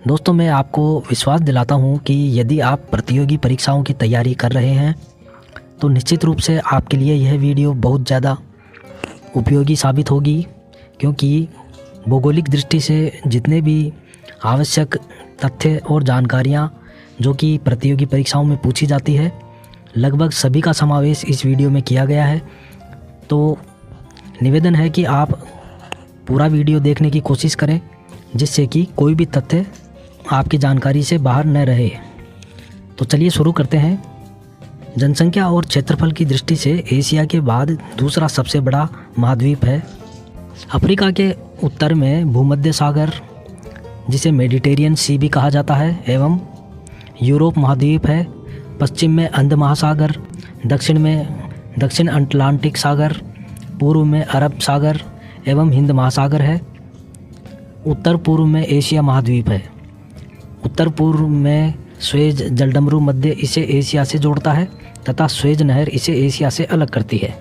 दोस्तों, मैं आपको विश्वास दिलाता हूं कि यदि आप प्रतियोगी परीक्षाओं की तैयारी कर रहे हैं तो निश्चित रूप से आपके लिए यह वीडियो बहुत ज़्यादा उपयोगी साबित होगी, क्योंकि भौगोलिक दृष्टि से जितने भी आवश्यक तथ्य और जानकारियां जो कि प्रतियोगी परीक्षाओं में पूछी जाती है, लगभग सभी का समावेश इस वीडियो में किया गया है। तो निवेदन है कि आप पूरा वीडियो देखने की कोशिश करें, जिससे कि कोई भी तथ्य आपकी जानकारी से बाहर न रहे। तो चलिए शुरू करते हैं। जनसंख्या और क्षेत्रफल की दृष्टि से एशिया के बाद दूसरा सबसे बड़ा महाद्वीप है। अफ्रीका के उत्तर में भूमध्य सागर, जिसे मेडिटेरियन सी भी कहा जाता है, एवं यूरोप महाद्वीप है। पश्चिम में अंध महासागर, दक्षिण में दक्षिण अटलांटिक सागर, पूर्व में अरब सागर एवं हिंद महासागर है। उत्तर पूर्व में एशिया महाद्वीप है। उत्तर पूर्व में स्वेज जलडमरू मध्य इसे एशिया से जोड़ता है तथा स्वेज नहर इसे एशिया से अलग करती है।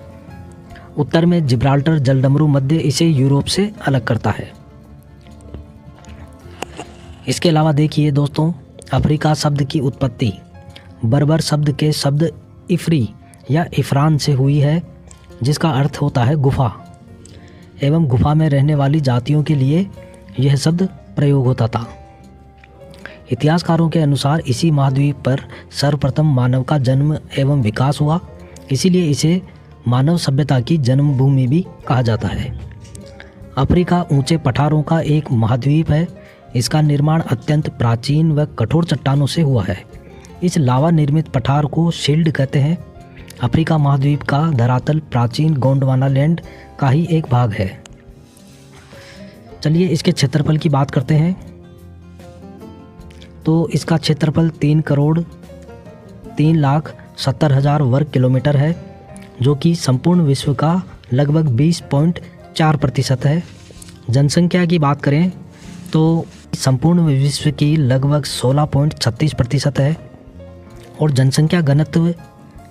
उत्तर में जिब्राल्टर जलडमरू मध्य इसे यूरोप से अलग करता है। इसके अलावा देखिए दोस्तों, अफ्रीका शब्द की उत्पत्ति बर्बर शब्द के शब्द इफ्री या इफरान से हुई है, जिसका अर्थ होता है गुफा, एवं गुफा में रहने वाली जातियों के लिए यह शब्द प्रयोग होता था। इतिहासकारों के अनुसार इसी महाद्वीप पर सर्वप्रथम मानव का जन्म एवं विकास हुआ, इसीलिए इसे मानव सभ्यता की जन्मभूमि भी कहा जाता है। अफ्रीका ऊंचे पठारों का एक महाद्वीप है। इसका निर्माण अत्यंत प्राचीन व कठोर चट्टानों से हुआ है। इस लावा निर्मित पठार को शील्ड कहते हैं। अफ्रीका महाद्वीप का धरातल प्राचीन गोंडवाना लैंड का ही एक भाग है। चलिए इसके क्षेत्रफल की बात करते हैं। तो इसका क्षेत्रफल 3,03,70,000 वर्ग किलोमीटर है, जो कि संपूर्ण विश्व का लगभग 20.4% है। जनसंख्या की बात करें तो संपूर्ण विश्व की लगभग 16.36% है और जनसंख्या घनत्व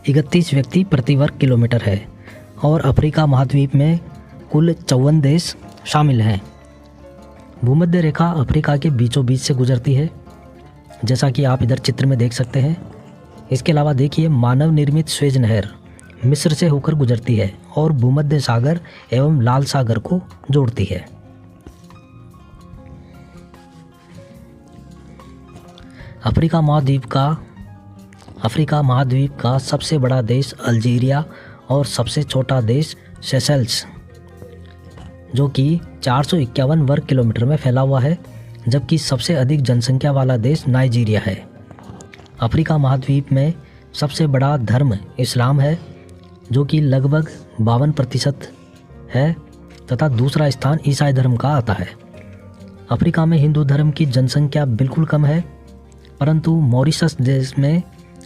31 व्यक्ति प्रति वर्ग किलोमीटर है। और अफ्रीका महाद्वीप में कुल 54 देश शामिल हैं। भूमध्य रेखा अफ्रीका के बीचों बीच से गुजरती है, जैसा कि आप इधर चित्र में देख सकते हैं। इसके अलावा देखिए, मानव निर्मित स्वेज नहर मिस्र से होकर गुजरती है और भूमध्य सागर एवं लाल सागर को जोड़ती है। अफ्रीका महाद्वीप का सबसे बड़ा देश अल्जीरिया और सबसे छोटा देश सेशेल्स, जो कि 451 वर्ग किलोमीटर में फैला हुआ है, जबकि सबसे अधिक जनसंख्या वाला देश नाइजीरिया है। अफ्रीका महाद्वीप में सबसे बड़ा धर्म इस्लाम है, जो कि लगभग 52% है तथा दूसरा स्थान ईसाई धर्म का आता है। अफ्रीका में हिंदू धर्म की जनसंख्या बिल्कुल कम है, परंतु मॉरिशस देश में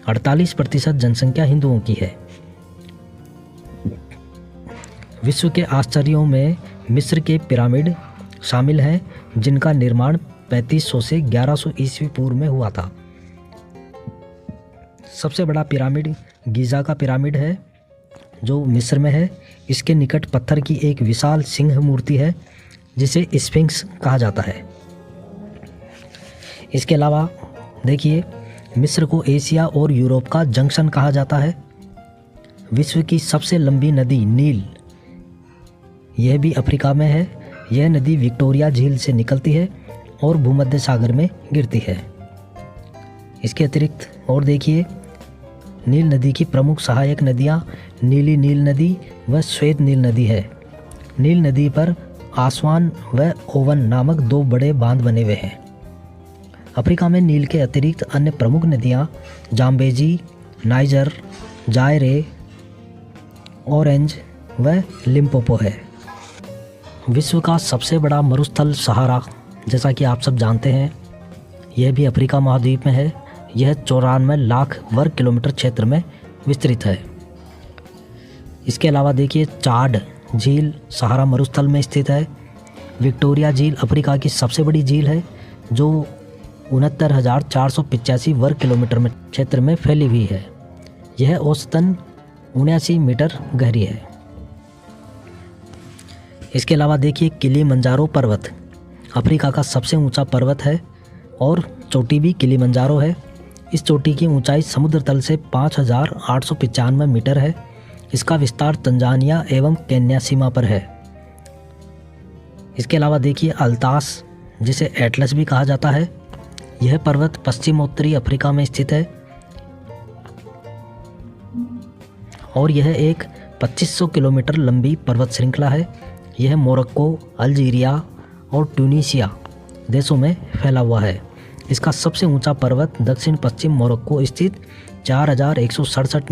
48% जनसंख्या हिंदुओं की है। विश्व के आश्चर्यों में मिस्र के पिरामिड शामिल हैं, जिनका निर्माण 3500 से 1100 ईस्वी पूर्व में हुआ था। सबसे बड़ा पिरामिड गीज़ा का पिरामिड है, जो मिस्र में है। इसके निकट पत्थर की एक विशाल सिंह मूर्ति है, जिसे स्फिंक्स कहा जाता है। इसके अलावा देखिए, मिस्र को एशिया और यूरोप का जंक्शन कहा जाता है। विश्व की सबसे लंबी नदी नील, यह भी अफ्रीका में है। यह नदी विक्टोरिया झील से निकलती है और भूमध्य सागर में गिरती है। इसके अतिरिक्त और देखिए, नील नदी की प्रमुख सहायक नदियाँ नीली नील नदी व श्वेत नील नदी है। नील नदी पर आसवान व ओवन नामक 2 बड़े बांध बने हुए हैं। अफ्रीका में नील के अतिरिक्त अन्य प्रमुख नदियाँ जाम्बेजी, नाइजर, जायरे, ऑरेंज व लिम्पोपो है। विश्व का सबसे बड़ा मरुस्थल सहारा, जैसा कि आप सब जानते हैं, यह भी अफ्रीका महाद्वीप में है। यह 94 लाख वर्ग किलोमीटर क्षेत्र में विस्तृत है। इसके अलावा देखिए, चाड झील सहारा मरुस्थल में स्थित है। विक्टोरिया झील अफ्रीका की सबसे बड़ी झील है, जो 69,485 वर्ग किलोमीटर में क्षेत्र में फैली हुई है। यह औसतन 79 मीटर गहरी है। इसके अलावा देखिए, किलिमंजारो पर्वत अफ्रीका का सबसे ऊंचा पर्वत है, और चोटी भी किलिमंजारो है। इस चोटी की ऊंचाई समुद्र तल से 5,895 मीटर है। इसका विस्तार तंजानिया एवं केन्या सीमा पर है। इसके अलावा देखिए अल्तास, जिसे एटलस भी कहा जाता है, यह पर्वत पश्चिमोत्तरी अफ्रीका में स्थित है और यह एक 2500 किलोमीटर लंबी पर्वत श्रृंखला है। यह मोरक्को, अल्जीरिया और ट्यूनीशिया देशों में फैला हुआ है। इसका सबसे ऊंचा पर्वत दक्षिण पश्चिम मोरक्को स्थित 4,167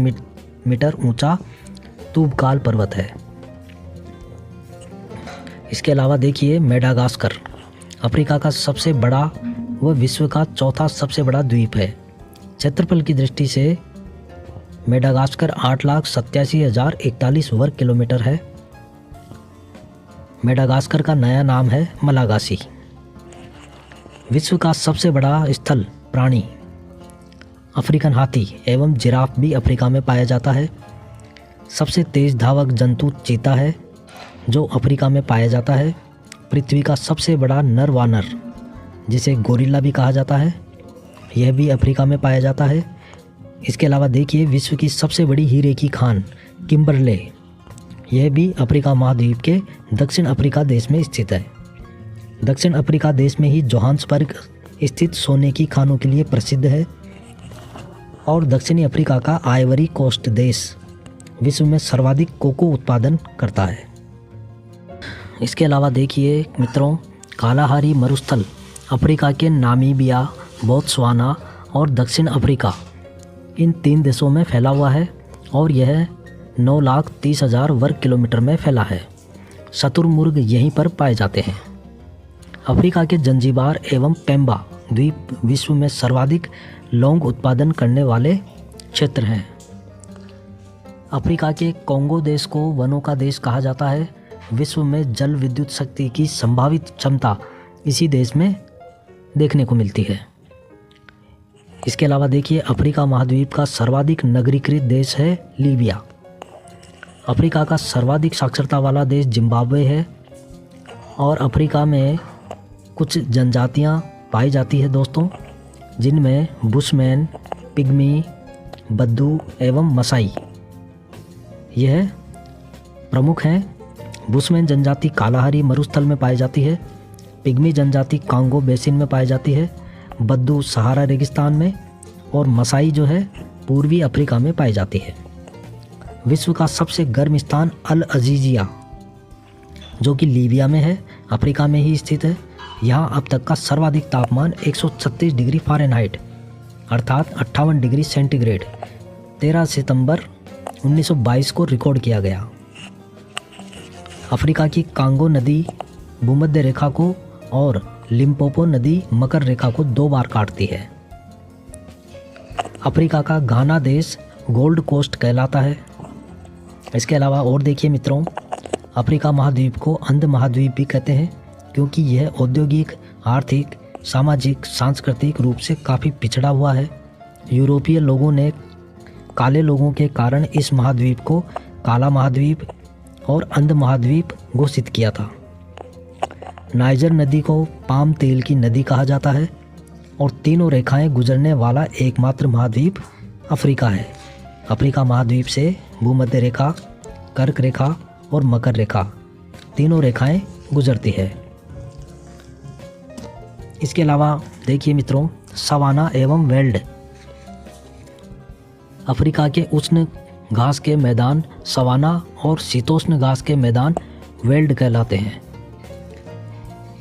मीटर ऊंचा तूबकाल पर्वत है। इसके अलावा देखिए मेडागास्कर, अफ्रीका का सबसे बड़ा व विश्व का चौथा सबसे बड़ा द्वीप है। क्षेत्रफल की दृष्टि से मेडागास्कर 8,87,041 वर्ग किलोमीटर है। मेडागास्कर का नया नाम है मलागासी। विश्व का सबसे बड़ा स्थल प्राणी अफ्रीकन हाथी एवं जिराफ भी अफ्रीका में पाया जाता है। सबसे तेज धावक जंतु चीता है जो अफ्रीका में पाया जाता है। पृथ्वी का सबसे बड़ा नर वानर, जिसे गोरिल्ला भी कहा जाता है, यह भी अफ्रीका में पाया जाता है। इसके अलावा देखिए विश्व की सबसे बड़ी हीरे की खान किम्बरले, यह भी अफ्रीका महाद्वीप के दक्षिण अफ्रीका देश में स्थित है। दक्षिण अफ्रीका देश में ही जोहान्सबर्ग स्थित सोने की खानों के लिए प्रसिद्ध है और दक्षिणी अफ्रीका का आइवरी कोस्ट देश विश्व में सर्वाधिक कोको उत्पादन करता है। इसके अलावा देखिए मित्रों कालाहारी मरुस्थल अफ्रीका के नामीबिया, बोत्सवाना और दक्षिण अफ्रीका, इन 3 देशों में फैला हुआ है और यह 9,30,000 वर्ग किलोमीटर में फैला है। शतुरमुर्ग यहीं पर पाए जाते हैं। अफ्रीका के जंजीबार एवं पेम्बा द्वीप विश्व में सर्वाधिक लौंग उत्पादन करने वाले क्षेत्र हैं। अफ्रीका के कोंगो देश को वनों का देश कहा जाता है। विश्व में जल विद्युत शक्ति की संभावित क्षमता इसी देश में देखने को मिलती है। इसके अलावा देखिए अफ्रीका महाद्वीप का सर्वाधिक नगरीकृत देश है लीबिया। अफ्रीका का सर्वाधिक साक्षरता वाला देश जिम्बाब्वे है और अफ्रीका में कुछ जनजातियां पाई जाती है दोस्तों, जिनमें बुशमैन, पिग्मी, बद्दू एवं मसाई यह प्रमुख हैं। बुशमैन जनजाति कालाहारी मरुस्थल में पाई जाती है। पिग्मी जनजाति कांगो बेसिन में पाई जाती है। बद्दू सहारा रेगिस्तान में और मसाई जो है पूर्वी अफ्रीका में पाई जाती है। विश्व का सबसे गर्म स्थान अल अजीजिया जो कि लीबिया में है, अफ्रीका में ही स्थित है। यहाँ अब तक का सर्वाधिक तापमान 136 डिग्री फ़ारेनहाइट अर्थात 58 डिग्री सेंटीग्रेड 13 सितंबर 1922 को रिकॉर्ड किया गया। अफ्रीका की कांगो नदी भूमध्य रेखा को और लिम्पोपो नदी मकर रेखा को 2 बार काटती है। अफ्रीका का घाना देश गोल्ड कोस्ट कहलाता है। इसके अलावा और देखिए मित्रों, अफ्रीका महाद्वीप को अंध महाद्वीप भी कहते हैं क्योंकि यह औद्योगिक, आर्थिक, सामाजिक, सांस्कृतिक रूप से काफ़ी पिछड़ा हुआ है। यूरोपीय लोगों ने काले लोगों के कारण इस महाद्वीप को काला महाद्वीप और अंध महाद्वीप घोषित किया था। नाइजर नदी को पाम तेल की नदी कहा जाता है और तीनों रेखाएं गुजरने वाला एकमात्र महाद्वीप अफ्रीका है। अफ्रीका महाद्वीप से भूमध्य रेखा, कर्क रेखा और मकर रेखा तीनों रेखाएं गुजरती है। इसके अलावा देखिए मित्रों सवाना एवं वेल्ड, अफ्रीका के उष्ण घास के मैदान सवाना और शीतोष्ण घास के मैदान वेल्ड कहलाते हैं।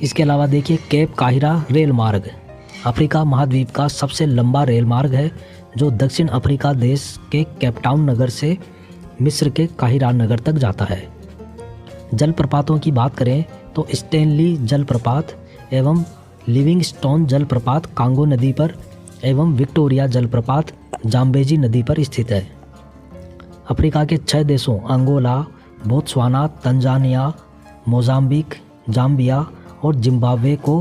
इसके अलावा देखिए केप काहिरा रेल मार्ग अफ्रीका महाद्वीप का सबसे लंबा रेल मार्ग है जो दक्षिण अफ्रीका देश के केपटाउन नगर से मिस्र के काहिरा नगर तक जाता है। जलप्रपातों की बात करें तो स्टेनली जलप्रपात एवं लिविंगस्टोन जलप्रपात कांगो नदी पर एवं विक्टोरिया जलप्रपात जाम्बेजी नदी पर स्थित है। अफ्रीका के 6 देशों Angola, Botswana, Tanzania, Mozambique, Zambia और जिम्बाब्वे को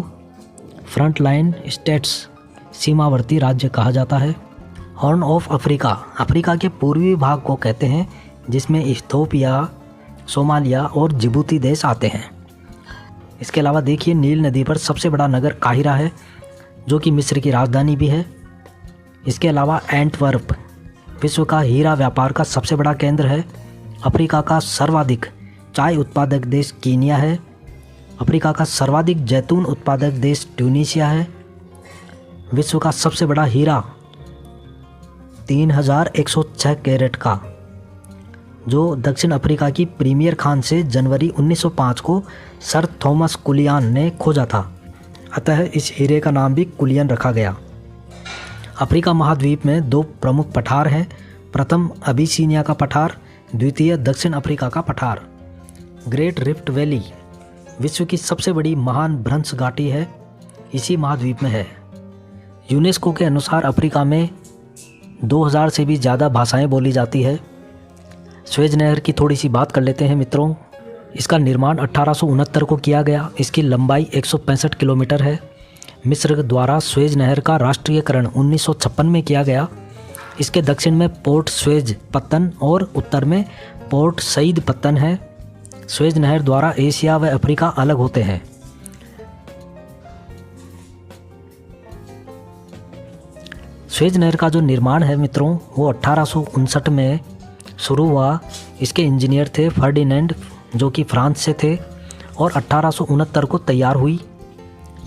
फ्रंटलाइन स्टेट्स सीमावर्ती राज्य कहा जाता है। हॉर्न ऑफ अफ्रीका अफ्रीका के पूर्वी भाग को कहते हैं जिसमें इथियोपिया, सोमालिया और जिबूती देश आते हैं। इसके अलावा देखिए नील नदी पर सबसे बड़ा नगर काहिरा है। जो कि मिस्र की राजधानी भी है। इसके अलावा एंटवर्प विश्व का हीरा व्यापार का सबसे बड़ा केंद्र है। अफ्रीका का सर्वाधिक चाय उत्पादक देश कीनिया है। अफ्रीका का सर्वाधिक जैतून उत्पादक देश ट्यूनीशिया है। विश्व का सबसे बड़ा हीरा 3106 कैरेट का, जो दक्षिण अफ्रीका की प्रीमियर खान से जनवरी 1905 को सर थॉमस कुलियन ने खोजा था, अतः इस हीरे का नाम भी कुलियन रखा गया। अफ्रीका महाद्वीप में 2 प्रमुख पठार हैं। प्रथम अबिसिनिया का पठार, द्वितीय दक्षिण अफ्रीका का पठार। ग्रेट रिफ्ट वैली विश्व की सबसे बड़ी महान भ्रंश घाटी है, इसी महाद्वीप में है। यूनेस्को के अनुसार अफ्रीका में 2000 से भी ज़्यादा भाषाएं बोली जाती है। स्वेज नहर की थोड़ी सी बात कर लेते हैं मित्रों। इसका निर्माण 1869 को किया गया। इसकी लंबाई 165 किलोमीटर है। मिस्र द्वारा स्वेज नहर का राष्ट्रीयकरण 1956 में किया गया। इसके दक्षिण में पोर्ट स्वेज पत्तन और उत्तर में पोर्ट सईद पत्तन है। स्वेज नहर द्वारा एशिया व अफ्रीका अलग होते हैं। स्वेज नहर का जो निर्माण है मित्रों वो 1859 में शुरू हुआ। इसके इंजीनियर थे फर्डिनेंड, जो कि फ्रांस से थे, और 1869 को तैयार हुई।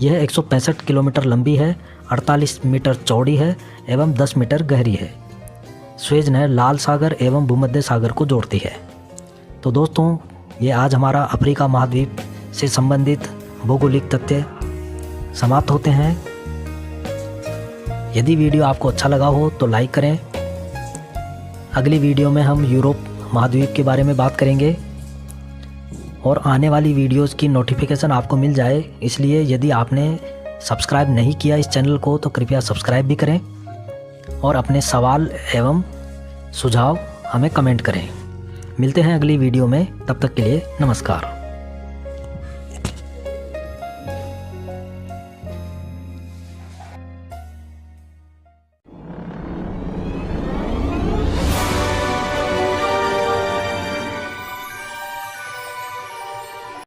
यह 165 किलोमीटर लंबी है, 48 मीटर चौड़ी है एवं 10 मीटर गहरी है। स्वेज नहर लाल सागर एवं भूमध्य सागर को जोड़ती है। तो दोस्तों, ये आज हमारा अफ्रीका महाद्वीप से संबंधित भौगोलिक तथ्य समाप्त होते हैं। यदि वीडियो आपको अच्छा लगा हो तो लाइक करें। अगली वीडियो में हम यूरोप महाद्वीप के बारे में बात करेंगे और आने वाली वीडियोस की नोटिफिकेशन आपको मिल जाए, इसलिए यदि आपने सब्सक्राइब नहीं किया इस चैनल को तो कृपया सब्सक्राइब भी करें और अपने सवाल एवं सुझाव हमें कमेंट करें। मिलते हैं अगली वीडियो में, तब तक के लिए नमस्कार।